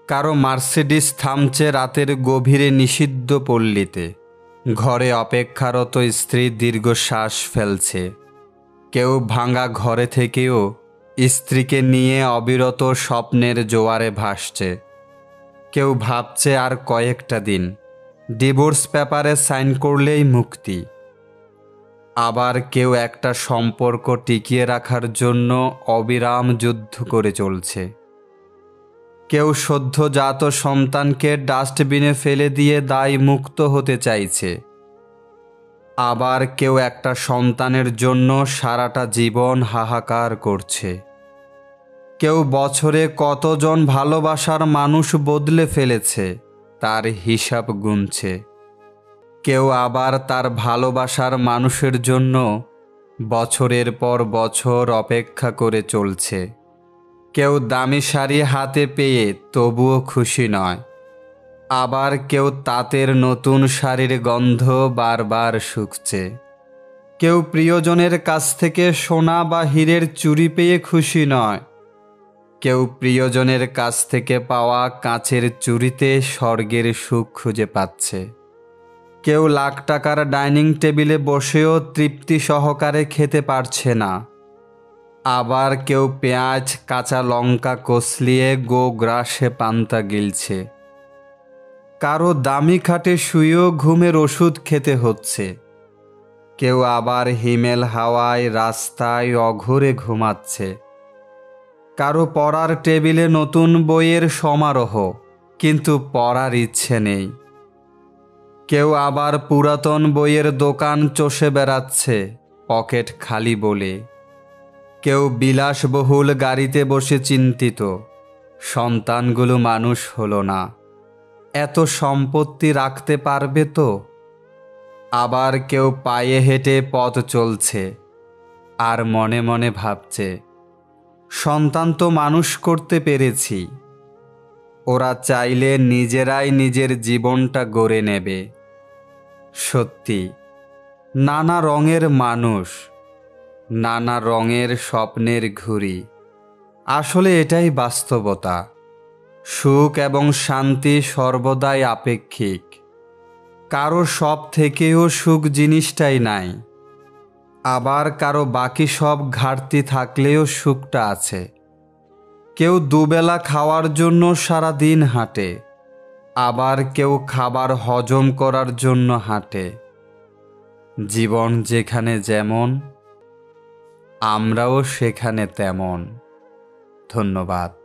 কারো মার্সিডিস থামছে রাতের গভীরে নিষিদ্ধ পল্লীতে। ঘরে অপেক্ষারত স্ত্রী দীর্ঘশ্বাস ফেলছে। কেউ ভাঙা ঘরে থেকেও স্ত্রীকে নিয়ে অবিরত স্বপ্নের জোয়ারে ভাসছে। কেউ ভাবছে আর কয়েকটা দিন, ডিভোর্স পেপারে সাইন করলেই মুক্তি। আবার কেউ একটা সম্পর্ক টিকিয়ে রাখার জন্য অবিরাম যুদ্ধ করে চলছে। কেউ সদ্যজাত সন্তানকে ডাস্টবিনে ফেলে দিয়ে দায় মুক্ত হতে চাইছে। আবার কেউ একটা সন্তানের জন্য সারাটা জীবন হাহাকার করছে। কেউ বছরে কতজন ভালোবাসার মানুষ বদলে ফেলেছে তার হিসাব গুনছে। কেউ আবার তার ভালোবাসার মানুষের জন্য বছরের পর বছর অপেক্ষা করে চলছে। কেউ দামি শাড়ি হাতে পেয়ে তবুও খুশি নয়। আবার কেউ তাঁতের নতুন শাড়ির গন্ধ বারবার শুঁকছে। কেউ প্রিয়জনের কাছ থেকে সোনা বা হীরের চুড়ি পেয়ে খুশি নয়। কেউ প্রিয়জনের কাছ থেকে পাওয়া কাঁচের চুড়িতে স্বর্গের সুখ খুঁজে পাচ্ছে। কেউ লাখ টাকার ডাইনিং টেবিলে বসেও তৃপ্তি সহকারে খেতে পারছে না। আবার কেউ পেঁয়াজ কাঁচা লঙ্কা কষলিয়ে গ্রাসে পান্তা গিলছে। কারো দামি খাটে শুয়েও ঘুমের ওষুধ খেতে হচ্ছে। কেউ আবার হিমেল হাওয়ায় রাস্তায় অঘোরে ঘুমাচ্ছে। কারো পড়ার টেবিলে নতুন বইয়ের সমারোহ, কিন্তু পড়ার ইচ্ছে নেই। কেউ আবার পুরাতন বইয়ের দোকান চষে বেড়াচ্ছে পকেট খালি বলে। কেউ বিলাসবহুল গাড়িতে বসে চিন্তিত, সন্তানগুলো মানুষ হলো না, এত সম্পত্তি রাখতে পারবে তো। আবার কেউ পায়ে হেঁটে পথ চলছে আর মনে মনে ভাবছে, সন্তান তো মানুষ করতে পেরেছি, ওরা চাইলে নিজেরাই নিজের জীবনটা গড়ে নেবে। সত্যি, নানা রঙের মানুষ, নানা রঙের স্বপ্নের ঘুড়ি। আসলে এটাই বাস্তবতা। সুখ এবং শান্তি সর্বদাই আপেক্ষিক। কারো সব থেকেও সুখ জিনিসটাই নাই। আবার কারো বাকি সব ঘাটতি থাকলেও সুখটা আছে। কেউ দুবেলা খাওয়ার জন্য সারা দিন হাঁটে, আবার কেউ খাবার হজম করার জন্য হাঁটে। জীবন যেখানে যেমন, আমরাও সেখানে তেমন। ধন্যবাদ।